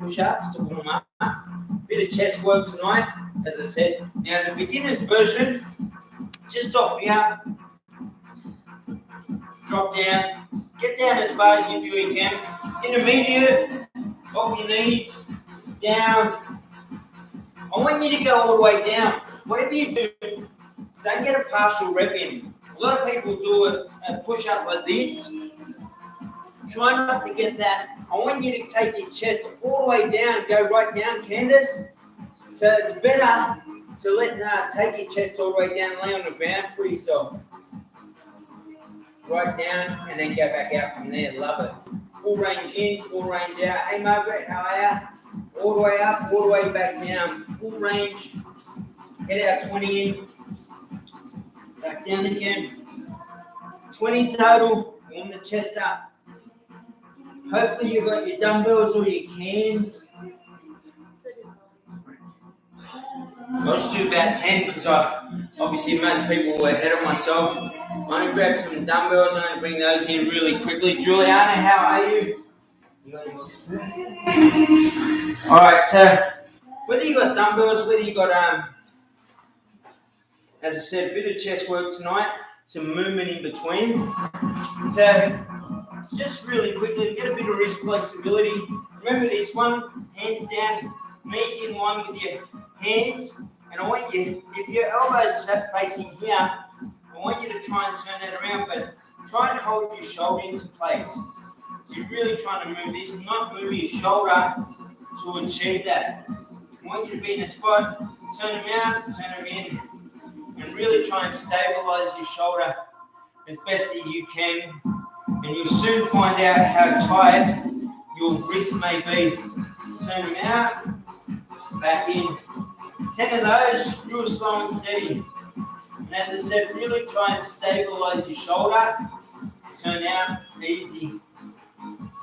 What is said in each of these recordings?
push-ups to warm up. Bit of chest work tonight, as I said. Now the beginner's version, just off here, drop down, get down as far as you feel you can. Intermediate, off your knees, down. I want you to go all the way down. Whatever you do, don't get a partial rep in. A lot of people do a push-up like this. Try not to get that. I want you to take your chest all the way down, go right down, Candace. So it's better to take your chest all the way down, lay on the ground for yourself. Right down and then go back out from there. Love it. Full range in, full range out. Hey Margaret, how are you? All the way up, all the way back down. Full range. Get out 20 in. Back down again. 20 total. Warm the chest up. Hopefully you've got your dumbbells or your cans. I'll just do about 10 because obviously most people were ahead of myself. I'm going to grab some dumbbells. I'm going to bring those in really quickly. Juliana, how are you? Alright, so whether you got dumbbells, whether you got, as I said, a bit of chest work tonight, some movement in between. So just really quickly, get a bit of wrist flexibility. Remember this one, hands down, knees in line with your hands. And I want you, if your elbows are facing here, I want you to try and turn that around, but try and hold your shoulder into place. So you're really trying to move this, not move your shoulder to achieve that. I want you to be in a spot, turn them out, turn them in, and really try and stabilize your shoulder as best as you can. And you'll soon find out how tight your wrist may be. Turn them out, back in. 10 of those, real slow and steady. And as I said, really try and stabilize your shoulder. Turn out, easy.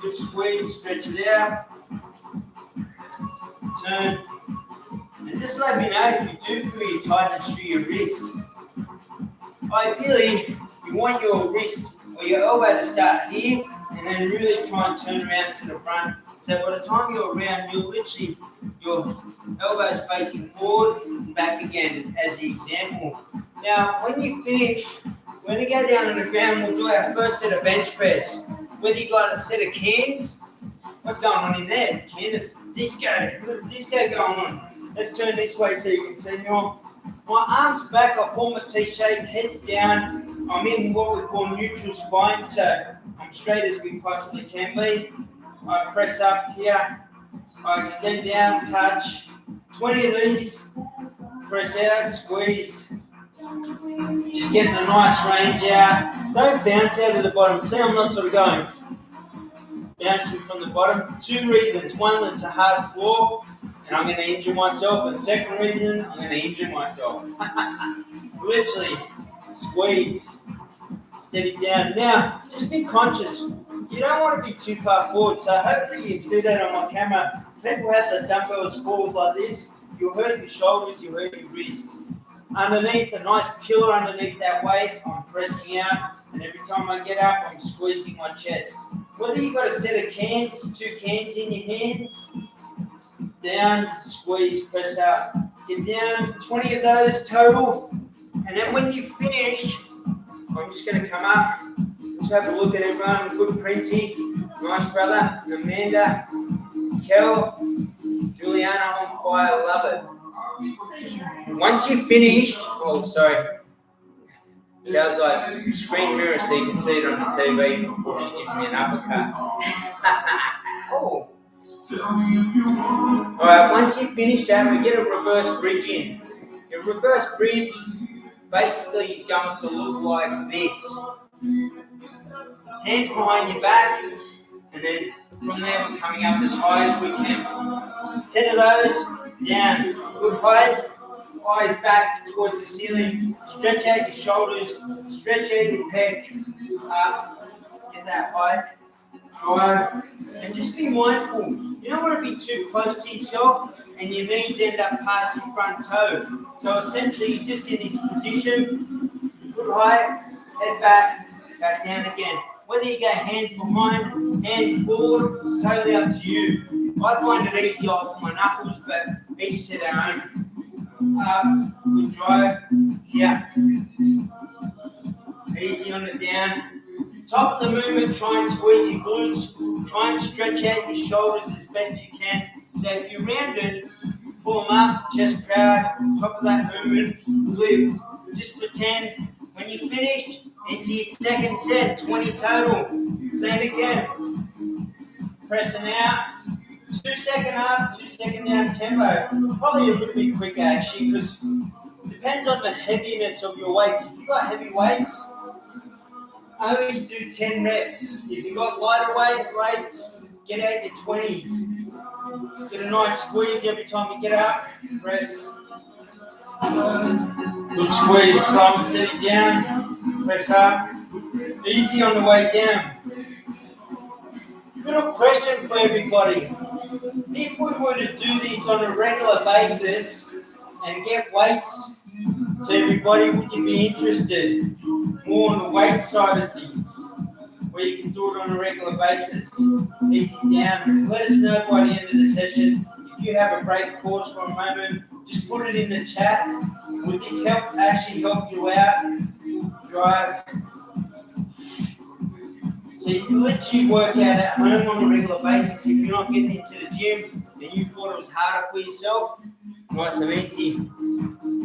Good squeeze, stretch it out. Turn. And just let me know if you do feel your tightness through your wrist. Ideally, you want your wrist or your elbow to start here and then really try and turn around to the front. So by the time you're around, you'll literally, your elbow's facing forward and back again as the example. Now, when you finish, we're going to go down on the ground and we'll do our first set of bench press. Whether you got a set of cans, what's going on in there? Candace, disco, a little disco going on. Let's turn this way so you can see me on. My arms back, I form a T-shape, heads down. I'm in what we call neutral spine, so I'm straight as we possibly can be. I press up here, I extend down, touch. 20 of these, press out, squeeze. Just getting a nice range out. Don't bounce out of the bottom. See, I'm not sort of going bouncing from the bottom. 2 reasons. One, it's a hard floor and I'm going to injure myself. And the second reason, I'm going to injure myself. Literally, squeeze. Steady down. Now, just be conscious. You don't want to be too far forward. So hopefully you can see that on my camera. People have the dumbbells forward like this. You'll hurt your shoulders, you'll hurt your wrists. Underneath, a nice pillar underneath that weight, I'm pressing out, and every time I get up, I'm squeezing my chest. Whether you've got a set of cans, 2 cans in your hands, down, squeeze, press out. Get down, 20 of those total, and then when you finish, I'm just going to come up, just have a look at everyone. Good Princey, nice brother, Amanda, Kel, Juliana on fire, love it. Once you've finished, oh sorry, sounds like screen mirror so you can see it on the TV before she gives me an uppercut. Oh. Alright, once you've finished that, we get a reverse bridge in. Your reverse bridge basically is going to look like this. Hands behind your back, and then from there we're coming up as high as we can. 10 of those, down, good height, eyes back towards the ceiling, stretch out your shoulders, stretch out your pec, up, get that height, drive, and just be mindful. You don't want to be too close to yourself and your knees end up past your front toe. So essentially you're just in this position, good height, head back, back down again. Whether you go hands behind, hands forward, totally up to you. I find it easier for my knuckles, but each to their own. Good drive. Yeah. Easy on the down. Top of the movement, try and squeeze your glutes. Try and stretch out your shoulders as best you can. So if you're rounded, pull them up, chest proud, top of that movement, lift. Just for 10. When you're finished, into your second set, 20 total. Same again. Pressing out. 2 second up, 2 second down tempo. Probably a little bit quicker actually, because it depends on the heaviness of your weights. If you've got heavy weights, only do 10 reps. If you've got lighter weights, get out your 20s. Get a nice squeeze every time you get up. Press. Good squeeze, slow and steady down. Press up. Easy on the way down. Little question for everybody. If we were to do this on a regular basis and get weights to everybody, would you be interested more on the weight side of things, where you can do it on a regular basis? Easy down. Let us know by the end of the session. If you have a break pause for a moment, just put it in the chat. Would this actually help you out? Drive. So you can literally work out at home on a regular basis if you're not getting into the gym and you thought it was harder for yourself. Nice and easy.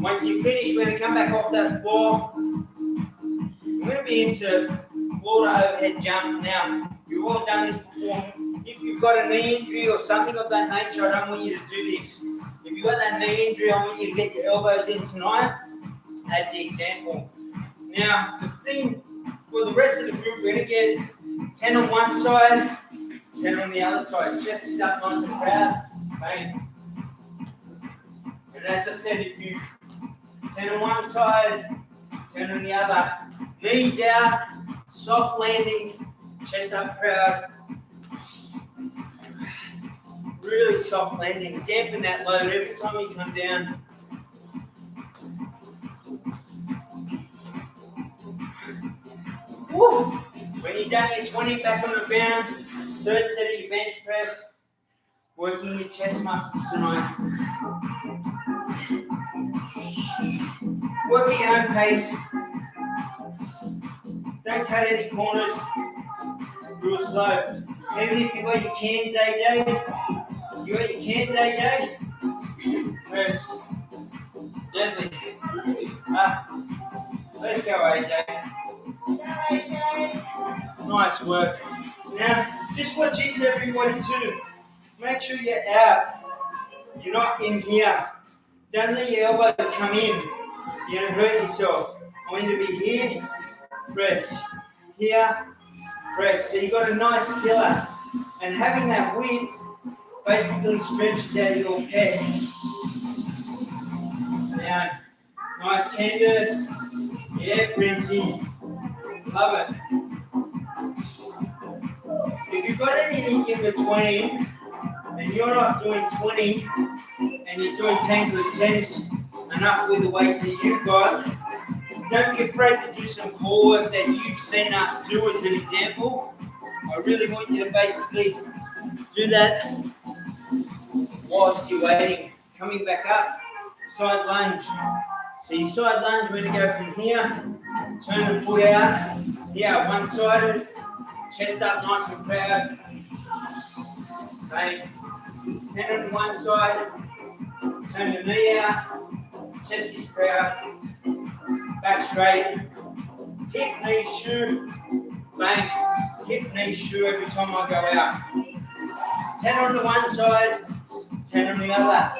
Once you finish, we're going to come back off that floor. We're going to be into floor to overhead jump. Now, you've all done this before. If you've got a knee injury or something of that nature, I don't want you to do this. If you've got that knee injury, I want you to get your elbows in tonight as the example. Now, the thing for the rest of the group, we're going to get 10 on one side, 10 on the other side. Chest is up nice and proud. Bang. And as I said, if you 10 on one side, 10 on the other. Knees out, soft landing, chest up proud. Really soft landing. Dampen that load every time you come down. Woo. When you're done your 20, back on the ground. Third set of your bench press. Working your chest muscles tonight. Work at your own pace. Don't cut any corners. Do it slow. Even if you've got your cans, AJ. You got your cans, AJ? Press. Gently. Let's go, AJ. Nice work. Now, just watch this, everybody, too. Make sure you're out. You're not in here. Don't let your elbows come in. You're going to hurt yourself. I want you to be here. Press. Here. Press. So you've got a nice pillar. And having that width basically stretches out your pec. Now, nice canvas. Yeah, Princey. Love it. If you've got anything in between and you're not doing 20 and you're doing 10 plus 10s enough with the weights that you've got, don't be afraid to do some core work that you've seen us do as an example. I really want you to basically do that whilst you're waiting. Coming back up, side lunge. So your side lunge, we're going to go from here, turn the foot out, here, one-sided, chest up nice and proud. Same. 10 on one side, turn the knee out, chest is proud, back straight, hip, knee, shoe, bang, hip, knee, shoe every time I go out. 10 on the one side, 10 on the other.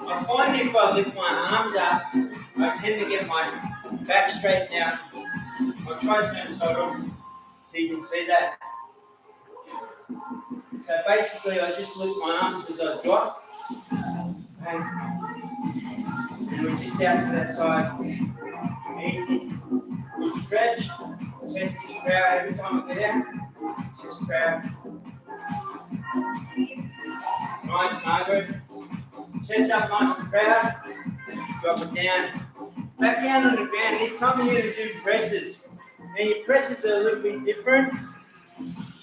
I find if I lift my arms up, I tend to get my back straight down. I'll try to turn total so you can see that. So basically, I just lift my arms as I drop. And we're just out to that side. Easy. Good stretch. Chest is proud every time I get out. Chest proud. Nice, Margaret. Chest up nice and proud. Drop it down. Back down on the ground. This time you're going to do presses. Now your presses are a little bit different.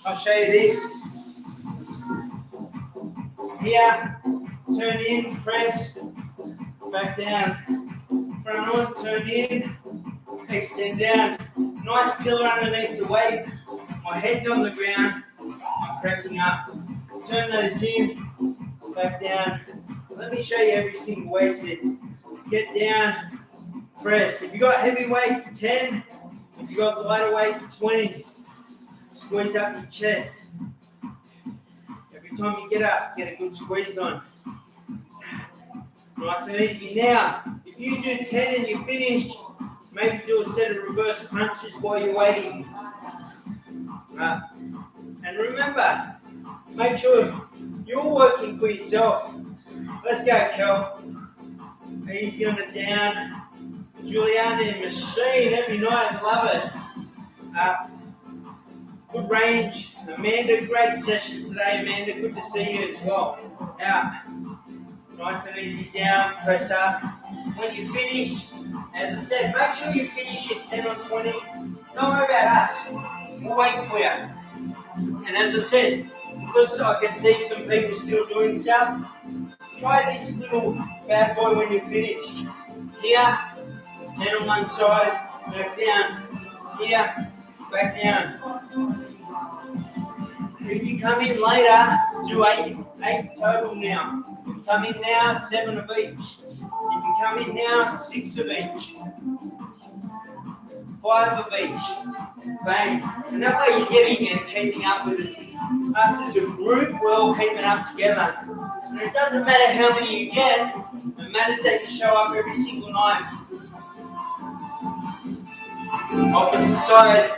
I'll show you this. Here, turn in, press, back down. Front on, turn in, extend down. Nice pillar underneath the weight. My head's on the ground. I'm pressing up. Turn those in, back down. Let me show you every single weight set. Get down, press. If you got heavy weights, 10. If you got lighter weights, 20. Squeeze up your chest. Every time you get up, get a good squeeze on. Nice and easy. Now, if you do 10 and you're finished, maybe do a set of reverse crunches while you're waiting. And remember, make sure you're working for yourself. Let's go, Kel. Easy on the down. Juliana, machine every night. Love it. Good range. Amanda, great session today. Amanda, good to see you as well. Out. Nice and easy down. Press up. When you're finished, as I said, make sure you finish your 10 on 20. Don't worry about us. We'll wait for you. And as I said, because I can see some people still doing stuff, try this little bad boy when you're finished. Here, 10 on one side, back down. Here, back down. If you come in later, do 8 total now. If you come in now, 7 of each. If you come in now, 6 of each. 5 of each. Bang. And that way you're getting and keeping up with it. Us as a group, we're all keeping up together. And it doesn't matter how many you get, it matters that you show up every single night. Opposite side.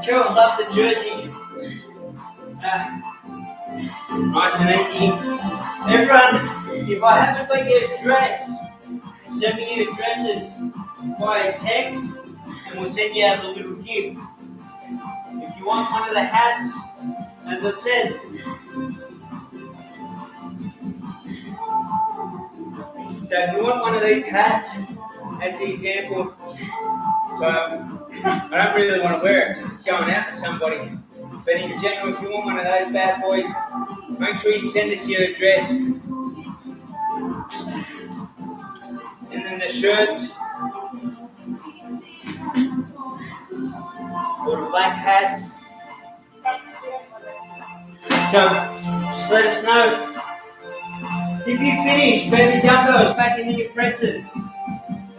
Kel, love the jersey. Nice and easy. Everyone, if I haven't got your address, send me your addresses via text and we'll send you out a little gift. If you want one of the hats, as I said, so if you want one of these hats, as the example, so I don't really want to wear it because it's going out to somebody. But in general, if you want one of those bad boys, make sure you send us your address. And then the shirts, or the black hats. So, just let us know. If you finish, baby dumbbells back into your presses.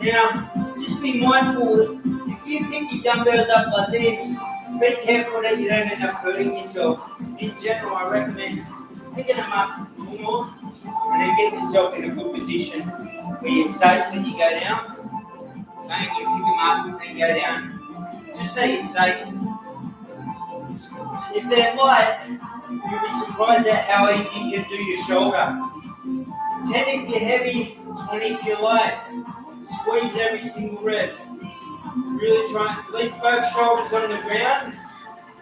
Now, just be mindful, if you pick your dumbbells up like this, be careful that you don't end up hurting yourself. In general, I recommend picking them up more and then getting yourself in a good position where you're safe when you go down. And you pick them up and then go down. Just so you're safe. If they're light, you'll be surprised at how easy you can do your shoulder. 10 if you're heavy, 20 if you're light. Squeeze every single rep. Really try and leave both shoulders on the ground.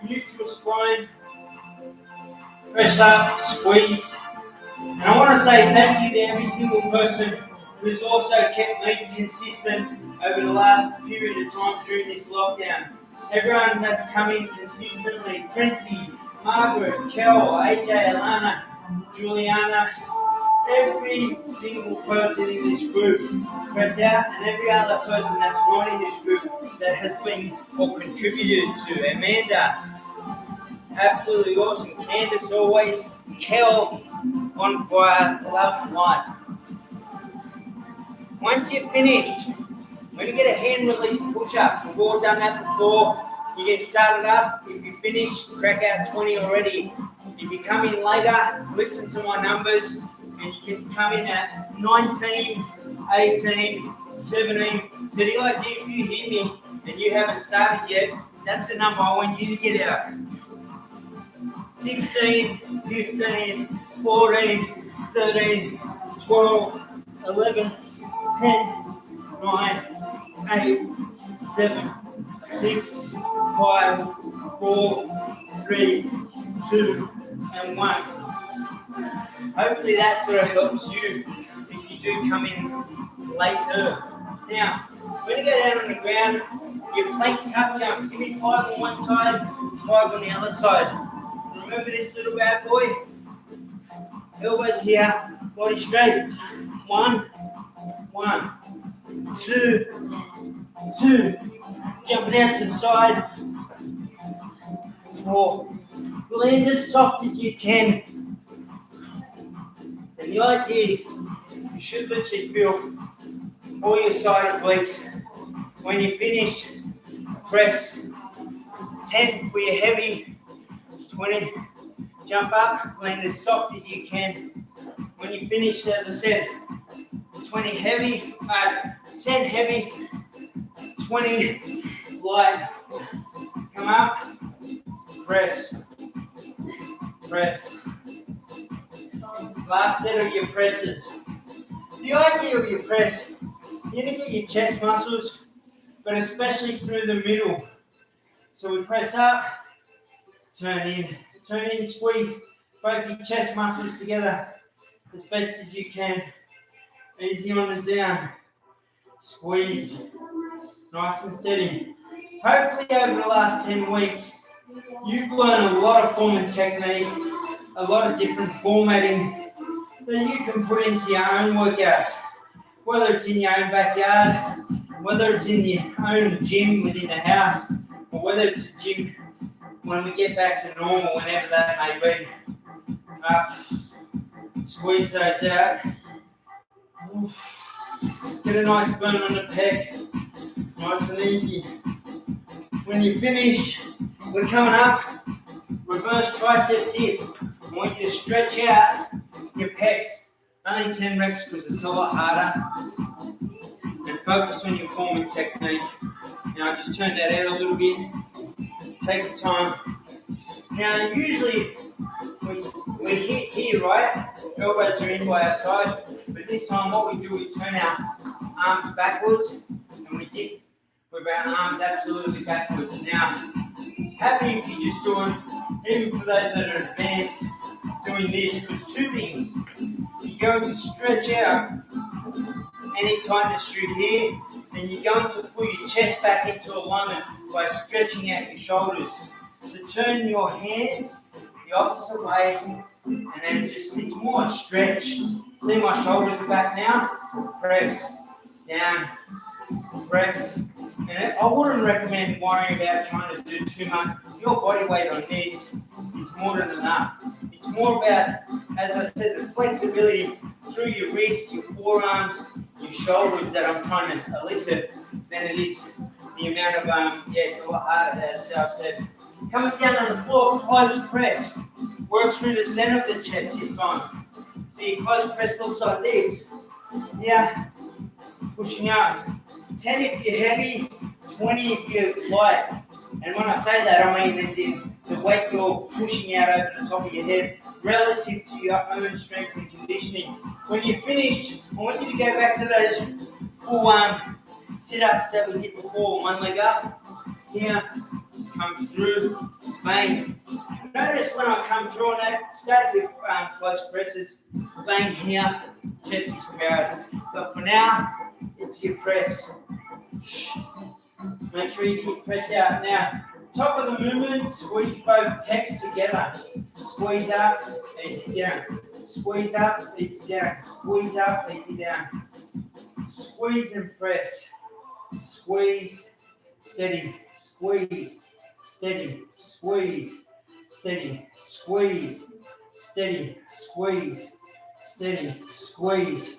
Neutral spine. Press up, squeeze. And I want to say thank you to every single person who's also kept me consistent over the last period of time during this lockdown. Everyone that's come in consistently, Princey, Margaret, Kel, AJ, Alana, Juliana, every single person in this group, press out, and every other person that's not in this group that has been or contributed to. Amanda, absolutely awesome. Candace always. Kel, on fire, love and light. Once you're finished, when you get a hand release push-up, we've all done that before. You get started up. If you finish, crack out 20 already. If you come in later, listen to my numbers, and you can come in at 19, 18, 17. So the idea, if you hear me and you haven't started yet, that's the number I want you to get out. 16, 15, 14, 13, 12, 11, 10, 9, 8, 7, 6, 5, 4, 3, 2, and 1. Hopefully that sort of helps you if you do come in later. Now, when you go down on the ground, your plank tuck jump. Give me 5 on one side, 5 on the other side. Remember this little bad boy? Elbows here, body straight. 1, 2, 2. Jumping out to the side. 4. Land as soft as you can. And the idea, you should literally feel all your side obliques. When you finish, press. 10 for your heavy. 20. Jump up, land as soft as you can. When you finish, as I said, 20 heavy, 10 heavy, 20 light. Come up, press, press. Last set of your presses. The idea of your press, you're going to get your chest muscles, but especially through the middle. So we press up, turn in, squeeze both your chest muscles together as best as you can. Easy on the down. Squeeze. Nice and steady. Hopefully over the last 10 weeks, you've learned a lot of form and technique, a lot of different formatting that you can put into your own workouts. Whether it's in your own backyard, whether it's in your own gym within the house, or whether it's a gym when we get back to normal, whenever that may be. Up. Squeeze those out. Get a nice burn on the pec. Nice and easy. When you finish, we're coming up. Reverse tricep dip. I want you to stretch out your pecs. Only 10 reps because it's a lot harder. And focus on your form and technique. Now I just turn that out a little bit. Take your time. Now usually we hit here, right? Elbows are in by our side. But this time what we do, we turn our arms backwards and we dip with our arms absolutely backwards. Now, happy if you're just doing, even for those that are advanced, doing this, because two things. You're going to stretch out any tightness through here, and you're going to pull your chest back into alignment by stretching out your shoulders. So turn your hands the opposite way, and then it's more a stretch. See my shoulders are back now? Press, down, press. And I wouldn't recommend worrying about trying to do too much. Your body weight on this is more than enough. It's more about, as I said, the flexibility through your wrists, your forearms, your shoulders that I'm trying to elicit than it is the amount of, it's a lot harder, as I've said. Coming down on the floor, close press. Work through the center of the chest this time. See, close press looks like this. Yeah, pushing up. 10 if you're heavy, 20 if you're light. And when I say that, I mean as in the weight you're pushing out over the top of your head relative to your own strength and conditioning. When you're finished, I want you to go back to those full sit-ups that we did before. One leg up, here, come through, bang. Notice when I come through on that, start with close presses, bang here, chest is proud. But for now, it's your press. Make sure you get your press out. Now, top of the movement, squeeze both pecs together. Squeeze up, easy down. Squeeze up, easy down. Squeeze up, easy down. Squeeze and press. Squeeze, steady. Squeeze, steady. Squeeze, steady. Squeeze, steady. Squeeze, steady. Squeeze.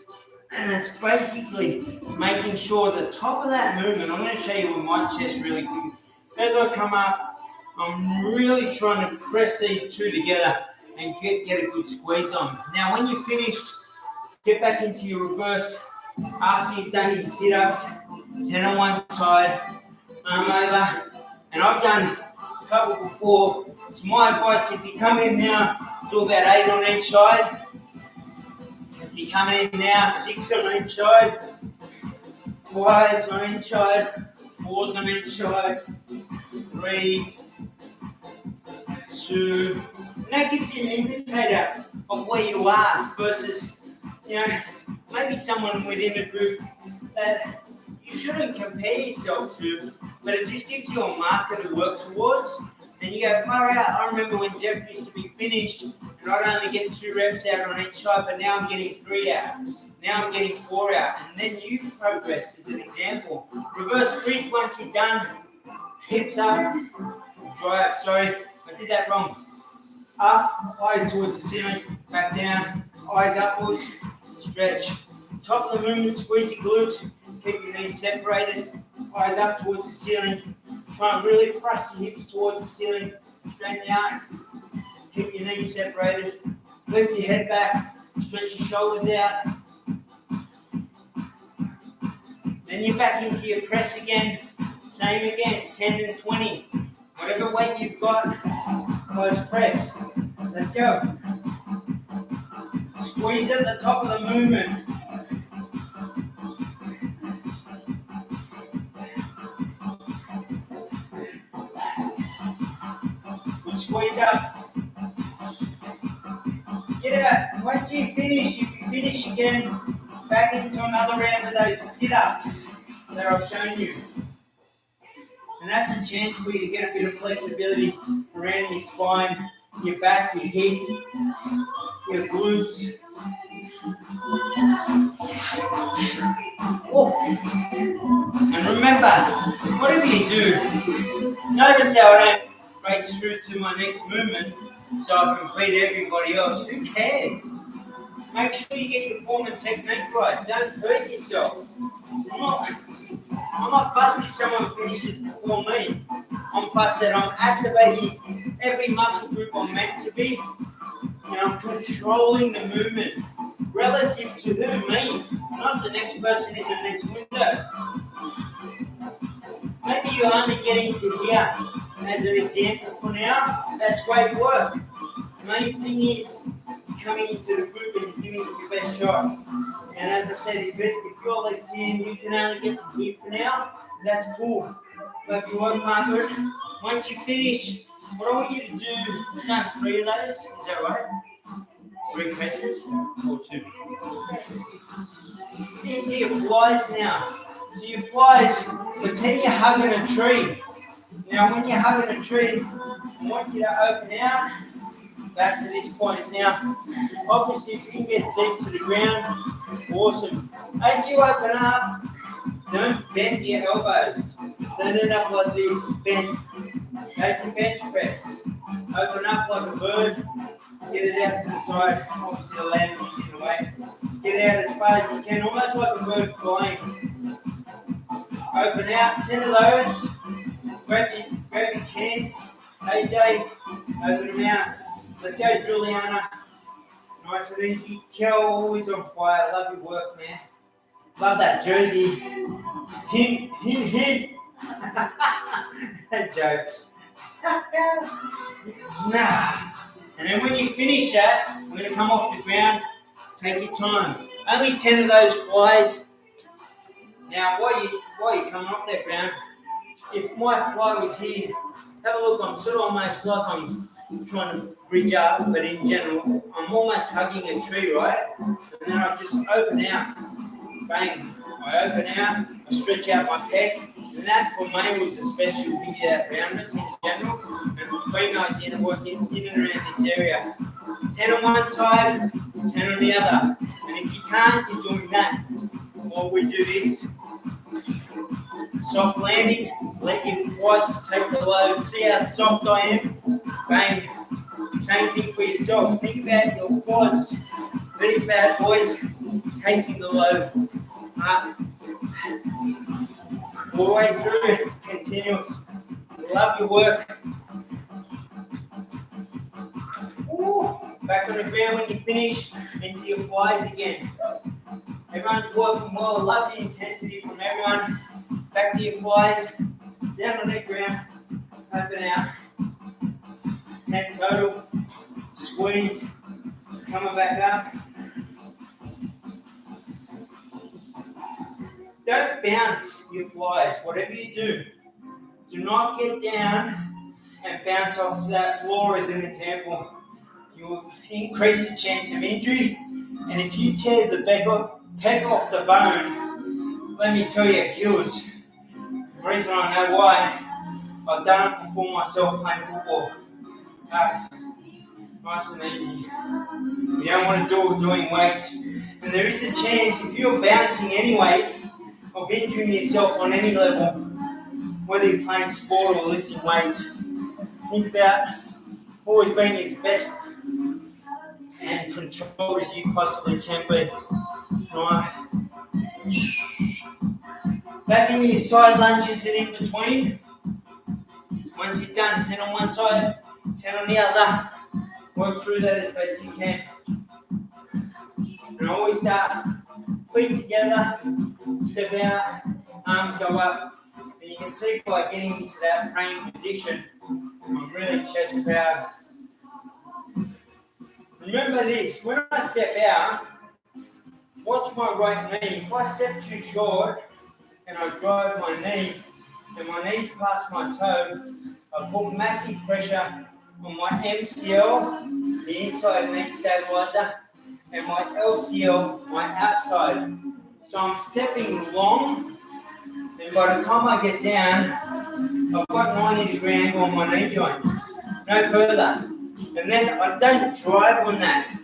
And it's basically making sure the top of that movement, I'm going to show you with my chest really quick. As I come up, I'm really trying to press these two together and get a good squeeze on. Now when you're finished, get back into your reverse. After you've done your sit-ups, 10 on one side, arm over. And I've done a couple before. It's my advice, if you come in now, do about 8 on each side. If you come in now, 6 on each side, 5 on each side, 4s on each side, 3s, 2. And that gives you an indicator of where you are versus, maybe someone within a group that you shouldn't compare yourself to, but it just gives you a marker to work towards. And you go far out. I remember when Jeff used to be finished, and I'd only get 2 reps out on each side, but now I'm getting 3 out. Now I'm getting 4 out. And then you progress as an example. Reverse bridge once you're done. Hips up. Drive. Sorry, I did that wrong. Up, eyes towards the ceiling, back down, eyes upwards, stretch. Top of the movement, squeeze your glutes, keep your knees separated, eyes up towards the ceiling. Try and really thrust your hips towards the ceiling, straighten out, keep your knees separated. Lift your head back, stretch your shoulders out. Then you're back into your press again, same again, 10 and 20. Whatever weight you've got, close press. Let's go. Squeeze at the top of the movement. Squeeze up. Get out. Once you finish, if you finish again, back into another round of those sit-ups that I've shown you. And that's a chance for you to get a bit of flexibility around your spine, your back, your hip, your glutes. Oh. And remember, whatever you do, notice how I don't race through to my next movement so I can beat everybody else. Who cares? Make sure you get your form and technique right. Don't hurt yourself. I'm not fussed if someone finishes before me. I'm fussed that I'm activating every muscle group I'm meant to be, and I'm controlling the movement relative to who? Me, not the next person in the next window. Maybe you're only getting to here as an example for now. That's great work. The main thing is coming into the group and giving it your best shot. And as I said, if your leg's here and you can only get to here for now, that's cool. But you work, Margaret. Once you finish, what I want you to do, we've done 3 of those, is that right? 3 presses or 2? Into your flies now. So your flies, pretend you're hugging a tree. Now when you're hugging a tree, I want you to open out, back to this point. Now, obviously if you can get deep to the ground, awesome. As you open up, don't bend your elbows. Don't end up like this, bend. That's a bench press. Open up like a bird, get it out to the side. Obviously the land is in the way. Get it out as far as you can, almost like a bird flying. Open out, 10 of those. Grab your cans. AJ, open them out. Let's go, Juliana. Nice and easy. Kel, always on fire. Love your work, man. Love that jersey. Hint, hint, hint. Jokes. Nah. And then when you finish that, I'm going to come off the ground. Take your time. Only 10 of those flies. Now, while you're coming off that ground, if my fly was here, have a look, I'm sort of almost like I'm trying to bridge up, but in general, I'm almost hugging a tree, right? And then I just open out. Bang. I open out, I stretch out my pec, and that for males especially will give you that roundness in general, and for females you're going to work in and around this area. 10 on one side, 10 on the other. And if you can't, you're doing that. While we do this, soft landing, let your quads take the load. See how soft I am? Bang. Same thing for yourself. Think about your quads. These bad boys taking the load. Up. All the way through. Continuous. Love your work. Ooh. Back on the ground when you finish. Into your flies again. Everyone's working well. I love the intensity from everyone. Back to your flies. Down on the ground. Open out. 10 total. Squeeze. Coming back up. Don't bounce your flies. Whatever you do, do not get down and bounce off that floor as an example. You'll increase the chance of injury. And if you tear the pec off the bone, let me tell you, it kills. The reason I know why, I've done it before myself playing football. Nice and easy. You don't want to do it doing weights. And there is a chance if you're bouncing any weight of injuring yourself on any level, whether you're playing sport or lifting weights. Think about always being as best and controlled as you possibly can be. Right. Back into your side lunges and in between. Once you're done, 10 on one side, 10 on the other. Work through that as best you can. And always start feet together, step out, arms go up. And you can see by getting into that praying position, I'm really chest proud. Remember this, when I step out, watch my right knee. If I step too short and I drive my knee and my knees past my toe, I put massive pressure on my MCL, the inside knee stabilizer, and my LCL, my outside. So I'm stepping long, and by the time I get down, I've got 90-degree angle on my knee joint. No further. And then I don't drive on that.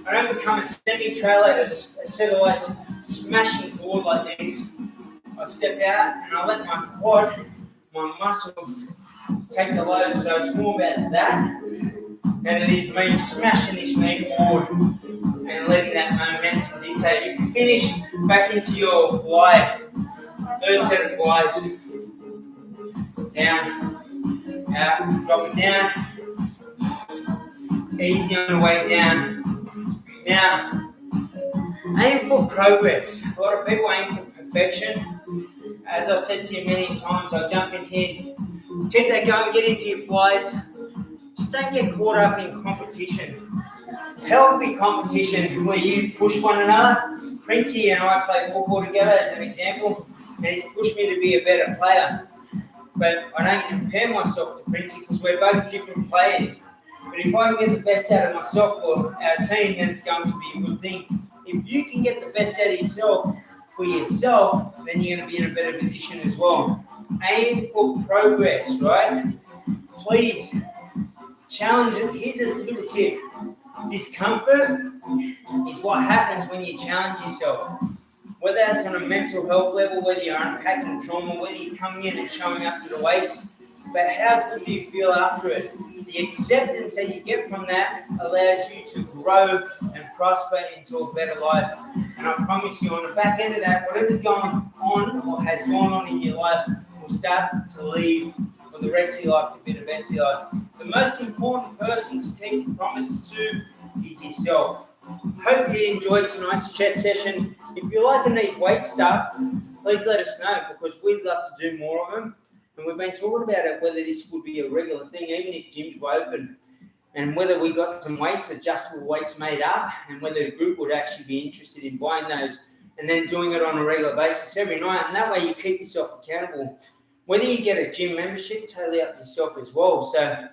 I don't become a semi-trailer, a set of lights smashing forward like this. I step out and I let my quad, my muscle, take the load. So it's more about that than it is me smashing this knee forward and letting that momentum dictate. You can finish back into your fly. Third set of flies. Down, out, drop it down. Easy on the way down. Now, aim for progress. A lot of people aim for perfection. As I've said to you many times, I'll jump in here. Keep that going, get into your flies. Just don't get caught up in competition. Healthy competition where you push one another. Princey and I play football together as an example, and he's pushed me to be a better player. But I don't compare myself to Princey because we're both different players. But if I can get the best out of myself or our team, then it's going to be a good thing. If you can get the best out of yourself for yourself, then you're going to be in a better position as well. Aim for progress, right? Please challenge it. Here's a little tip. Discomfort is what happens when you challenge yourself. Whether that's on a mental health level, whether you're unpacking trauma, whether you're coming in and showing up to the weights, but how good do you feel after it? The acceptance that you get from that allows you to grow and prosper into a better life. And I promise you, on the back end of that, whatever's going on or has gone on in your life will start to leave for the rest of your life to be the best of your life. The most important person to keep a promise to is yourself. Hope you enjoyed tonight's chat session. If you're liking these weight stuff, please let us know because we'd love to do more of them. And we've been talking about it, whether this would be a regular thing, even if gyms were open, and whether we got some weights, adjustable weights made up, and whether the group would actually be interested in buying those and then doing it on a regular basis every night. And that way you keep yourself accountable. Whether you get a gym membership, totally up to yourself as well. So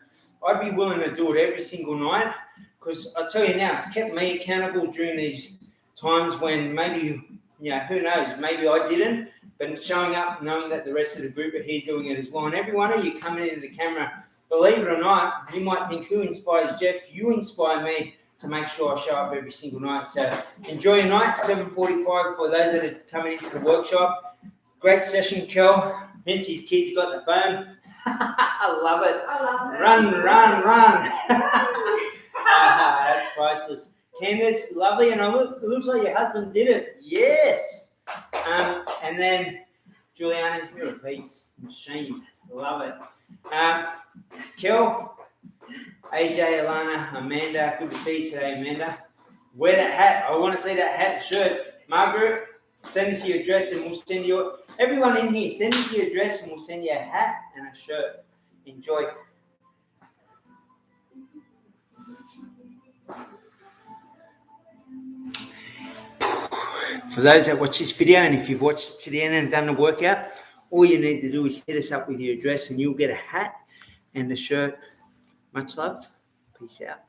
I'd be willing to do it every single night because I tell you now, it's kept me accountable during these times when maybe, who knows, maybe I didn't. But showing up, knowing that the rest of the group are here doing it as well. And every one of you coming into the camera, believe it or not, you might think, who inspires Jeff? You inspire me to make sure I show up every single night. So enjoy your night, 7:45 for those that are coming into the workshop. Great session, Kel. Vincey's kids got the phone. I love it. Run. That's priceless. Candace, lovely. And it looks like your husband did it. Yes. And then Juliana, you're a piece machine. Love it. Kel, AJ, Alana, Amanda, good to see you today, Amanda. Wear that hat. I want to see that hat shirt. Margaret, send us your address and we'll send you. Everyone in here, send us your address and we'll send you a hat and a shirt. Enjoy. For those that watch this video, and if you've watched it to the end and done the workout, all you need to do is hit us up with your address and you'll get a hat and a shirt. Much love. Peace out.